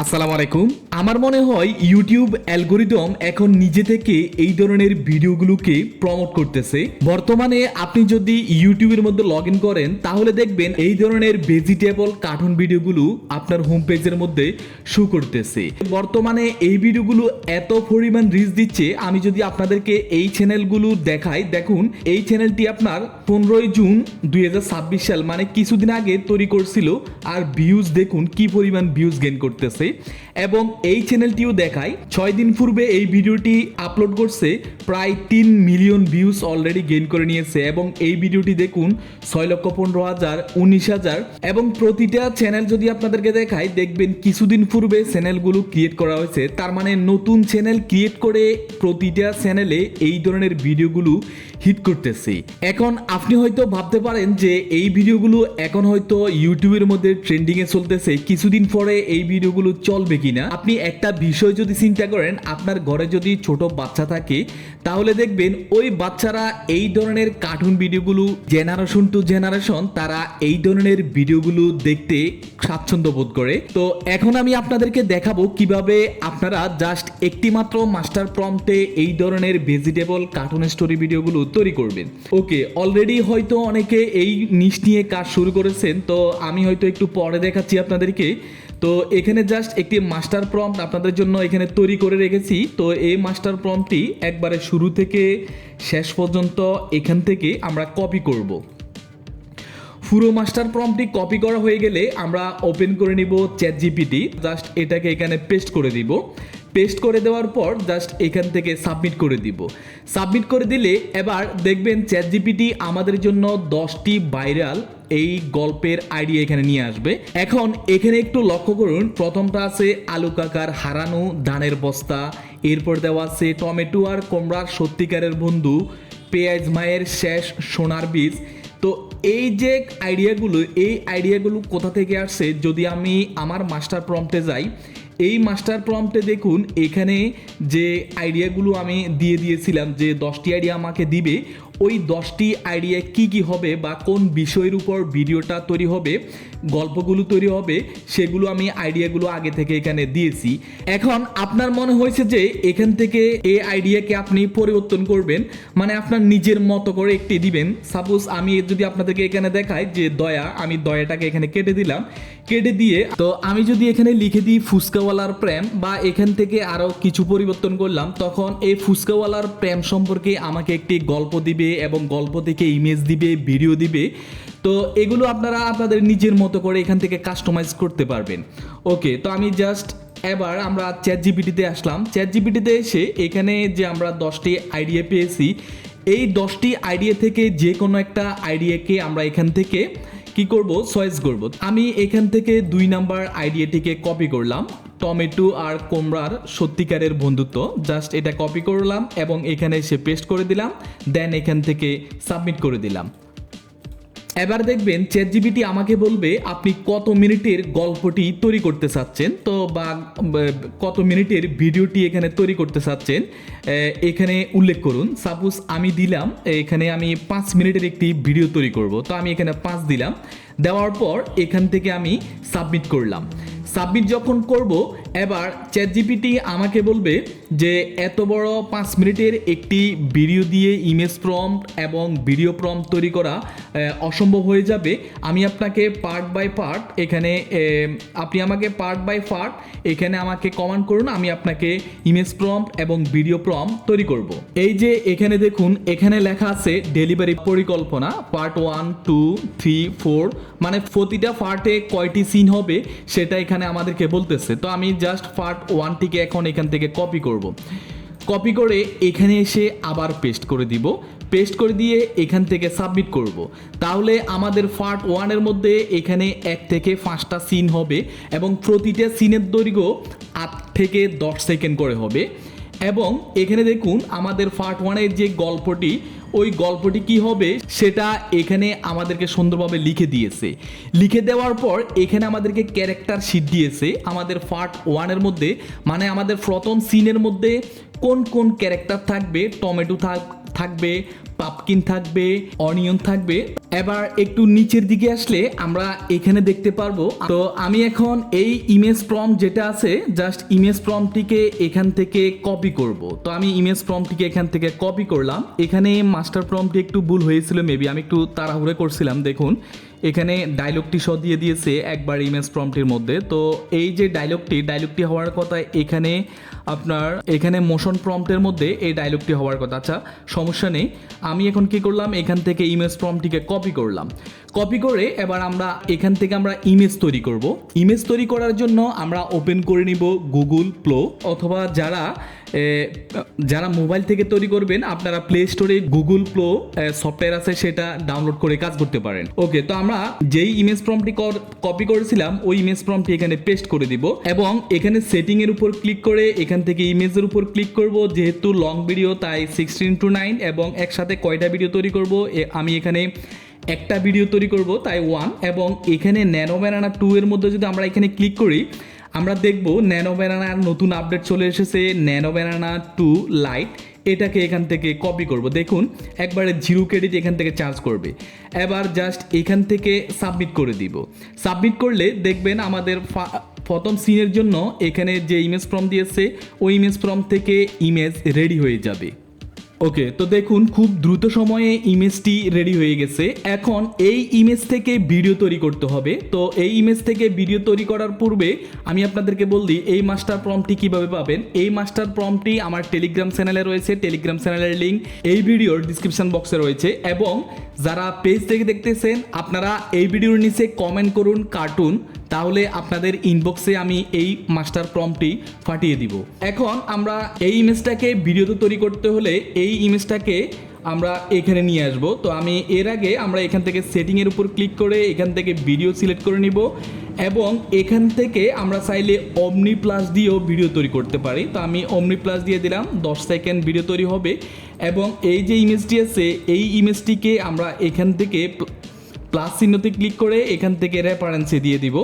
আসসালামু আলাইকুম। আমার মনে হয় ইউটিউব অ্যালগোরিদম এখন নিজে থেকে এই ধরনের ভিডিওগুলোকে প্রমোট করতেছে। বর্তমানে আপনি যদি ইউটিউবের মধ্যে লগ ইন করেন তাহলে দেখবেন এই ধরনের ভেজিটেবল কার্টুন ভিডিওগুলো আপনার হোম পেজের মধ্যে শো করতেছে। বর্তমানে এই ভিডিওগুলো এত পরিমাণ রিচ দিচ্ছে, আমি যদি আপনাদেরকে এই চ্যানেলগুলো দেখাই, দেখুন এই চ্যানেলটি আপনার 15 জুন 2026 সাল মানে কিছুদিন আগে তৈরি করছিল, আর ভিউজ দেখুন কি পরিমাণ ভিউজ গেইন করতেছে। এবং এই চ্যানেলটিও দেখায় 6 দিন পূর্বে এই ভিডিওটি আপলোড করছে, প্রায় 3 মিলিয়ন ভিউজ অলরেডি গেইন করে নিয়েছে। এবং এই ভিডিওটি দেখুন 6,15,000, 19,000। এবং প্রতিটা চ্যানেল যদি আপনাদেরকে দেখায় দেখবেন কিছুদিন পূর্বে চ্যানেলগুলো ক্রিয়েট করা হয়েছে, তার মানে নতুন চ্যানেল ক্রিয়েট করে প্রতিটা চ্যানেলে এই ধরনের ভিডিওগুলো হিট করতেছে। এখন আপনি হয়তো ভাবতে পারেন যে এই ভিডিওগুলো এখন হয়তো ইউটিউবের মধ্যে ট্রেন্ডিংয়ে চলতেছে, কিছুদিন পরে এই ভিডিওগুলো চলবে কিনা। আপনি একটা বিষয় যদি চিন্তা করেন, আপনার ঘরে যদি ছোট বাচ্চা থাকে তাহলে দেখবেন ওই বাচ্চারা এই ধরনের কার্টুন ভিডিওগুলো জেনারেশন টু জেনারেশন তারা এই ধরনের ভিডিওগুলো দেখতে স্বাচ্ছন্দ্য বোধ করে। তো এখন আমি আপনাদেরকে দেখাবো কিভাবে আপনারা জাস্ট একটি মাত্র মাস্টার প্রম্পটে এই ধরনের ভেজিটেবল কার্টুন স্টোরি ভিডিওগুলো তৈরি করবেন। ওকে, অলরেডি হয়তো অনেকে এই নিশ নিয়ে কাজ শুরু করেছেন, তো আমি হয়তো একটু পরে দেখাচ্ছি আপনাদেরকে। তো এখানে জাস্ট একটি মাস্টার প্রম্পট আপনাদের জন্য এখানে তৈরি করে রেখেছি। তো এই মাস্টার প্রম্পটটি একবারে শুরু থেকে শেষ পর্যন্ত এখান থেকে আমরা কপি করব। পুরো মাস্টার প্রম্পটটি কপি করা হয়ে গেলে আমরা ওপেন করে নিব চ্যাট জিপিটি। জাস্ট এটাকে এখানে পেস্ট করে দিব। পেস্ট করে দেওয়ার পর জাস্ট এখান থেকে সাবমিট করে দিব। সাবমিট করে দিলে এবার দেখবেন চ্যাট জিপিটি আমাদের জন্য 10টি ভাইরাল এই গল্পের আইডিয়া এখানে নিয়ে আসবে। এখন এখানে একটু লক্ষ্য করুন, প্রথমটা আছে আলু কাকার হারানো ধানের বস্তা, এরপর দেওয়া আছে টমেটো আর কুমড়ার সত্যিকারের বন্ধু, পেঁয়াজ মায়ের শেষ সোনার বীজ। তো এই যে আইডিয়াগুলো কোথা থেকে আসছে, যদি আমি আমার মাস্টার প্রম্পটে যাই, এই মাস্টার প্রম্পটে দেখুন এখানে যে আইডিয়াগুলো আমি দিয়ে দিয়েছিলাম, যে 10টি আইডিয়া আমাকে দিবে, ওই 10টি আইডিয়া কি হবে বা কোন বিষয়ের উপর ভিডিওটা তৈরি হবে, গল্পগুলো তৈরি হবে, সেগুলো আমি আইডিয়াগুলো আগে থেকে এখানে দিয়েছি। এখন আপনার মনে হয়েছে যে এখান থেকে এই আইডিয়াকে আপনি পরিবর্তন করবেন, মানে আপনার নিজের মতো করে একটি দিবেন। সাপোজ আমি যদি আপনাদেরকে এখানে দেখাই যে দয়া, আমি দয়াটাকে এখানে কেটে দিলাম। কেটে দিয়ে তো আমি যদি এখানে লিখে দিই ফুচকাওয়ালার প্রেম, বা এখান থেকে আরও কিছু পরিবর্তন করলাম, তখন এই ফুচকাওয়ালার প্রেম সম্পর্কে আমাকে একটি গল্প দিবে এবং গল্প থেকে ইমেজ দিবে, ভিডিও দিবে। তো এগুলো আপনারা আপনাদের নিজের মতো করে এখান থেকে কাস্টমাইজ করতে পারবেন। ওকে, তো আমি জাস্ট এবার আমরা চ্যাট জিপিটিতে আসলাম। চ্যাট জিপিটিতে এসে এখানে যে আমরা 10টি আইডিয়া পেয়েছি, এই 10টি আইডিয়া থেকে যে কোনো একটা আইডিয়াকে আমরা এখান থেকে কি করব, চয়েস করব। আমি এখান থেকে 2 নাম্বার আইডিয়াটিকে কপি করলাম, টমেটো আর কুমড়ার সত্যিকারের বন্ধুত্ব। জাস্ট এটা কপি করলাম এবং এখানে এসে পেস্ট করে দিলাম, দেন এখান থেকে সাবমিট করে দিলাম। এবার দেখবেন চ্যাট জিপিটি আমাকে বলবে আপনি কত মিনিটের গল্পটি তৈরি করতে চাচ্ছেন, তো বা কত মিনিটের ভিডিওটি এখানে তৈরি করতে চাচ্ছেন এখানে উল্লেখ করুন। সাপোজ আমি দিলাম এখানে আমি 5 মিনিটের একটি ভিডিও তৈরি করব, তো আমি এখানে 5 দিলাম। দেওয়ার পর এখান থেকে আমি সাবমিট করলাম। সাবমিট যখন করব, এবার চ্যাট জিপিটি আমাকে বলবে যে এত বড় 5 মিনিটের একটি ভিডিও দিয়ে ইমেজ প্রম্পট এবং ভিডিও প্রম্পট তৈরি করা অসম্ভব হয়ে যাবে। আমি আপনাকে পার্ট বাই পার্ট এখানে আপনি আমাকে পার্ট বাই পার্ট এখানে আমাকে কমান্ড করুন, আমি আপনাকে ইমেজ প্রম্পট এবং ভিডিও প্রম্পট তৈরি করব। এই যে এখানে দেখুন, এখানে লেখা আছে ডেলিভারি পরিকল্পনা পার্ট 1, 2, 3, 4, মানে প্রতিটা পার্টে কয়টি সিন হবে সেটা এখানে আমাদেরকে বলতেছে। তো আমি জাস্ট পার্ট 1টিকে এখন এখান থেকে কপি করব। কপি করে এখানে এসে আবার পেস্ট করে দিব। পেস্ট করে দিয়ে এখান থেকে সাবমিট করব। তাহলে আমাদের পার্ট 1-এর মধ্যে এখানে 1 থেকে 5টা সিন হবে এবং প্রতিটা সিনের দৈর্ঘ্য 8 থেকে 10 সেকেন্ড করে হবে। এবং এখানে দেখুন আমাদের পার্ট 1-এর যে গল্পটি, ওই গল্পটি কি হবে সেটা এখানে আমাদেরকে সুন্দরভাবে লিখে দিয়েছে। লিখে দেওয়ার পর এখানে আমাদেরকে ক্যারেক্টার শিট দিয়েছে আমাদের পার্ট 1-এর মধ্যে, মানে আমাদের প্রথম সিনের মধ্যে কোন কোন ক্যারেক্টার থাকবে, টমেটো থাকবে, পাপকিন থাকবে, অনিয়ন থাকবে। এবার একটু নিচের দিকে আসলে আমরা এখানে দেখতে পারবো। তো আমি এখন এই ইমেজ প্রম্পট যেটা আছে, জাস্ট ইমেজ প্রম্পটটিকে এখান থেকে কপি করব। তো আমি ইমেজ প্রম্পটটিকে এখান থেকে কপি করলাম। এখানে মাস্টার প্রম্পটটি একটু ভুল হয়েছিল, মেবি আমি একটু তাড়াহুড়ো করছিলাম। দেখুন এখানে ডায়লগটি সহ দিয়ে দিয়েছে একবার ইমেজ প্রম্পটের মধ্যে। তো এই যে ডায়লগটি হওয়ার কথা এখানে, আপনার এখানে মোশন প্রম্পটের মধ্যে এই ডায়লগটি হওয়ার কথা। আচ্ছা সমস্যা নেই, আমি এখন কি করলাম, এখান থেকে ইমেজ প্রম্পটটিকে কপি করলাম। কপি করে এবার আমরা এখান থেকে আমরা ইমেজ তৈরি করব। ইমেজ তৈরি করার জন্য আমরা ওপেন করে নিব গুগল প্লো, অথবা যারা মোবাইল থেকে তৈরি করবেন আপনারা প্লে স্টোরে গুগল প্লো সফটওয়্যার আছে, সেটা ডাউনলোড করে কাজ করতে পারেন। ওকে, তো আমরা যেই ইমেজ প্রম্পটটি কপি করেছিলাম ওই ইমেজ প্রম্পটটি এখানে পেস্ট করে দিব এবং এখানে সেটিং এর উপর ক্লিক করে এখান থেকে ইমেজের উপর ক্লিক করব। যেহেতু লং ভিডিও তাই 16:9 এবং একসাথে কয়টা ভিডিও তৈরি করব, আমি এখানে একটা ভিডিও তৈরি করব তাই 1। এবং এখানে ন্যানো ব্যানানা 2 এর মধ্যে যদি আমরা এখানে ক্লিক করি, আমরা দেখব ন্যানো ব্যানানার নতুন আপডেট চলে এসেছে, ন্যানো ব্যানানা 2 লাইট। এটাকে এখান থেকে কপি করব। দেখুন একবারে 0 ক্রেডিট এখান থেকে চার্জ করবে। এবার জাস্ট এখান থেকে সাবমিট করে দিব। সাবমিট করলে দেখবেন আমাদের প্রথম সিনের জন্য এখানে যে ইমেজ প্রম্পট দিয়েছে ওই ইমেজ প্রম্পট থেকে ইমেজ রেডি হয়ে যাবে। ওকে, তো দেখুন খুব দ্রুত সময়ে ইমেজটি রেডি হয়ে গেছে। এখন এই ইমেজ থেকে ভিডিও তৈরি করতে হবে। তো এই ইমেজ থেকে ভিডিও তৈরি করার পূর্বে আমি আপনাদেরকে বলি এই মাস্টার প্রম্পটটি কিভাবে পাবেন। এই মাস্টার প্রম্পটটি আমার টেলিগ্রাম চ্যানেলে রয়েছে, টেলিগ্রাম চ্যানেলের লিঙ্ক এই ভিডিওর ডিসক্রিপশন বক্সে রয়েছে। এবং যারা পেজ থেকে দেখতেছেন আপনারা এই ভিডিওর নিচে কমেন্ট করুন কার্টুন, তাহলে আপনাদের ইনবক্সে আমি এই মাস্টার প্রম্পটটি পাঠিয়ে দিব। এখন আমরা এই ইমেজটাকে ভিডিওতে তৈরি করতে হলে এই ইমেজটাকে আমরা এখানে নিয়ে আসব। তো আমি এর আগে আমরা এখান থেকে সেটিংয়ের উপর ক্লিক করে এখান থেকে ভিডিও সিলেক্ট করে নিব এবং এখান থেকে আমরা চাইলে অমনি প্লাস দিয়েও ভিডিও তৈরি করতে পারি। তো আমি অমনি প্লাস দিয়ে দিলাম, 10 সেকেন্ড ভিডিও তৈরি হবে। এবং এই যে ইমেজটি আছে এই ইমেজটিকে আমরা এখান থেকে প্লাস চিহ্নতে ক্লিক করে এখান থেকে রেফারেন্সে দিয়ে দিব।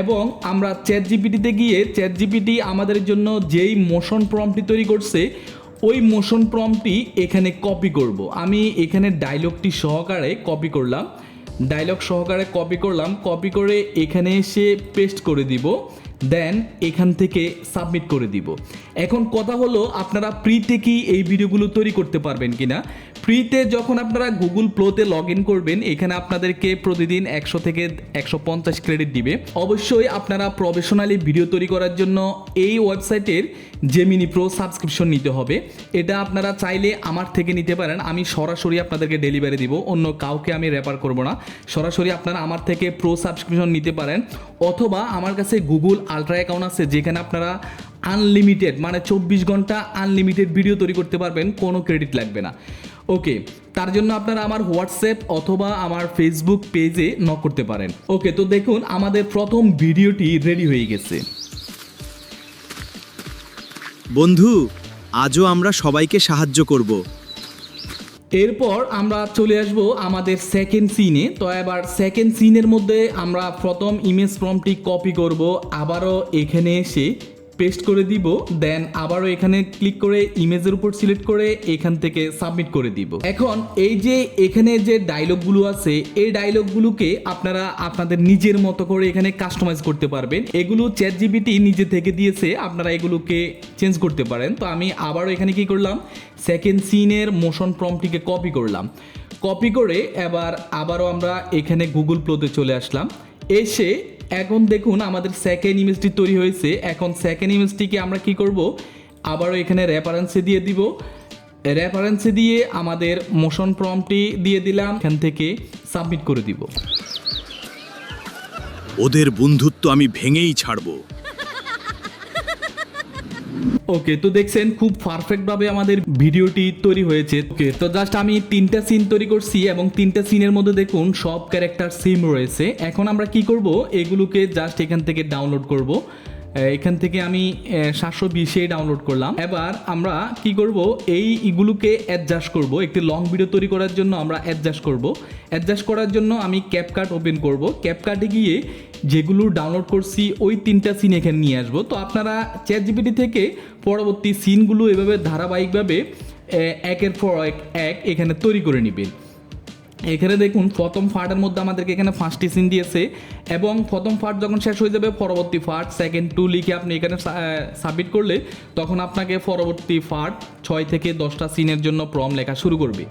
এবং আমরা চ্যাট জিপিটিতে গিয়ে চ্যাট জিপিটি আমাদের জন্য যেই মোশন প্রম্পটটি তৈরি করছে ওই মোশন প্রম্পটটি এখানে কপি করব। আমি এখানে ডায়লগটি সহকারে কপি করলাম, কপি করে এখানে এসে পেস্ট করে দিব, দেন এখান থেকে সাবমিট করে দিব। এখন কথা হলো আপনারা ফ্রিতে কি এই ভিডিওগুলো তৈরি করতে পারবেন কিনা। ফ্রিতে যখন আপনারা গুগল প্লোতে লগ ইন করবেন এখানে আপনাদেরকে প্রতিদিন 100 থেকে 150 ক্রেডিট দিবে। অবশ্যই আপনারা প্রফেশনালি ভিডিও তৈরি করার জন্য এই ওয়েবসাইটের জেমিনি প্রো সাবস্ক্রিপশন নিতে হবে। এটা আপনারা চাইলে আমার থেকে নিতে পারেন, আমি সরাসরি আপনাদেরকে ডেলিভারি দিব, অন্য কাউকে আমি রেফার করব না। সরাসরি আপনারা আমার থেকে প্রো সাবস্ক্রিপশন নিতে পারেন, অথবা আমার কাছে গুগল আলট্রা অ্যাকাউন্ট আছে যেখানে আপনারা আনলিমিটেড মানে 24 ঘন্টা আনলিমিটেড ভিডিও তৈরি করতে পারবেন, কোনো ক্রেডিট লাগবে না। ওকে, তার জন্য আপনারা আমার হোয়াটসঅ্যাপ অথবা আমার ফেসবুক পেজে নক করতে পারেন। ওকে, তো দেখুন আমাদের প্রথম ভিডিওটি রেডি হয়ে গেছে। বন্ধু, আজও আমরা সবাইকে সাহায্য করব। এরপর আমরা চলে আসব আমাদের সেকেন্ড সিনে। তো এবার সেকেন্ড সিনের মধ্যে আমরা প্রথম ইমেজ প্রম্পটটি কপি করব, আবারও এখানে এসে পেস্ট করে দিব, দেন আবারও এখানে ক্লিক করে ইমেজের উপর সিলেক্ট করে এখান থেকে সাবমিট করে দিব। এখন এই যে এখানে যে ডায়লগগুলো আছে এই ডায়লগগুলোকে আপনারা আপনাদের নিজের মতো করে এখানে কাস্টমাইজ করতে পারবেন। এগুলো চ্যাট জিপিটি নিজে থেকে দিয়েছে, আপনারা এগুলোকে চেঞ্জ করতে পারেন। তো আমি আবারও এখানে কি করলাম, সেকেন্ড সিনের মোশন প্রম্পটটিকে কপি করলাম, কপি করে এবার আবারও আমরা এখানে গুগল প্লোতে চলে আসলাম। এসে এখন দেখুন আমাদের সেকেন্ড ইমেজটি তৈরি হয়েছে। এখন সেকেন্ড ইমেজটিকে আমরা কি করব, আবারও এখানে রেফারেন্সে দিয়ে দিব, রেফারেন্সে দিয়ে আমাদের মোশন প্রম্পটটি দিয়ে দিলাম, এখান থেকে সাবমিট করে দিব। ওদের বন্ধুত্ব আমি ভেঙেই ছাড়বো। ওকে, তো দেখছেন খুব পারফেক্টভাবে আমাদের ভিডিওটি তৈরি হয়েছে। ওকে, তো জাস্ট আমি 3টা সিন তৈরি করছি এবং 3টা সিনের মধ্যে দেখুন সব ক্যারেক্টার সেম রয়েছে। এখন আমরা কি করব, এগুলোকে জাস্ট এখান থেকে ডাউনলোড করব। এখান থেকে আমি 720 ডাউনলোড করলাম। এবার আমরা কি করব, এইগুলোকে অ্যাডজাস্ট করব। একটি লং ভিডিও তৈরি করার জন্য আমরা অ্যাডজাস্ট করব। অ্যাডজাস্ট করার জন্য আমি ক্যাপকাট ওপেন করব। ক্যাপকাটে গিয়ে যেগুলো ডাউনলোড করছি ওই 3টা সিন এখানে নিয়ে আসবো। তো আপনারা চ্যাট জিপিটি থেকে পরবর্তী সিনগুলো এভাবে ধারাবাহিকভাবে একের পর এক এখানে তৈরি করে নেবেন। এখানে দেখুন প্রথম ফার্টের মধ্যে আমাদেরকে এখানে 5টি সিন দিয়েছে এবং প্রথম ফার্ট যখন শেষ হয়ে যাবে পরবর্তী ফার্ট সেকেন্ড 2 লিখে আপনি এখানে সাবমিট করলে তখন আপনাকে পরবর্তী ফার্ট 6 থেকে 10টা সিনের জন্য প্রম লেখা শুরু করবে।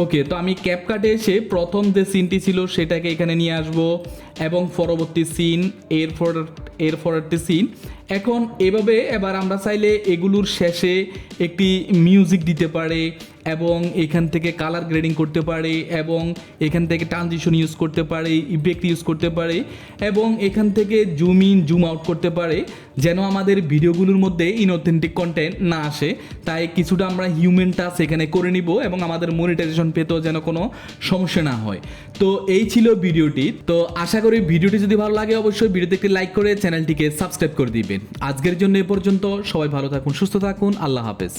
ওকে, তো আমি ক্যাপকাটে এসে প্রথম যে সিনটি ছিল সেটাকে এখানে নিয়ে আসব এবং পরবর্তী সিন এর পরেরটি সিন। এখন এভাবে এবার আমরা চাইলে এগুলোর শেষে একটি মিউজিক দিতে পারে এবং এখান থেকে কালার গ্রেডিং করতে পারে এবং এখান থেকে ট্রানজিশন ইউজ করতে পারে, ইফেক্ট ইউজ করতে পারে এবং এখান থেকে জুম ইন জুম আউট করতে পারে যেন আমাদের ভিডিওগুলোর মধ্যে ইনঅথেন্টিক কন্টেন্ট না আসে। তাই কিছুটা আমরা হিউম্যান টাচ এখানে করে নিব এবং আমাদের মনিটাইজেশন পেতেও যেন কোনো সমস্যা না হয়। তো এই ছিল ভিডিওটি। তো আশা করি ভিডিওটি যদি ভালো লাগে অবশ্যই ভিডিওতে একটি লাইক করে চ্যানেলটিকে সাবস্ক্রাইব করে দিবেন। আজকের জন্য এ পর্যন্ত, সবাই ভালো থাকুন, সুস্থ থাকুন, আল্লাহ হাফেজ।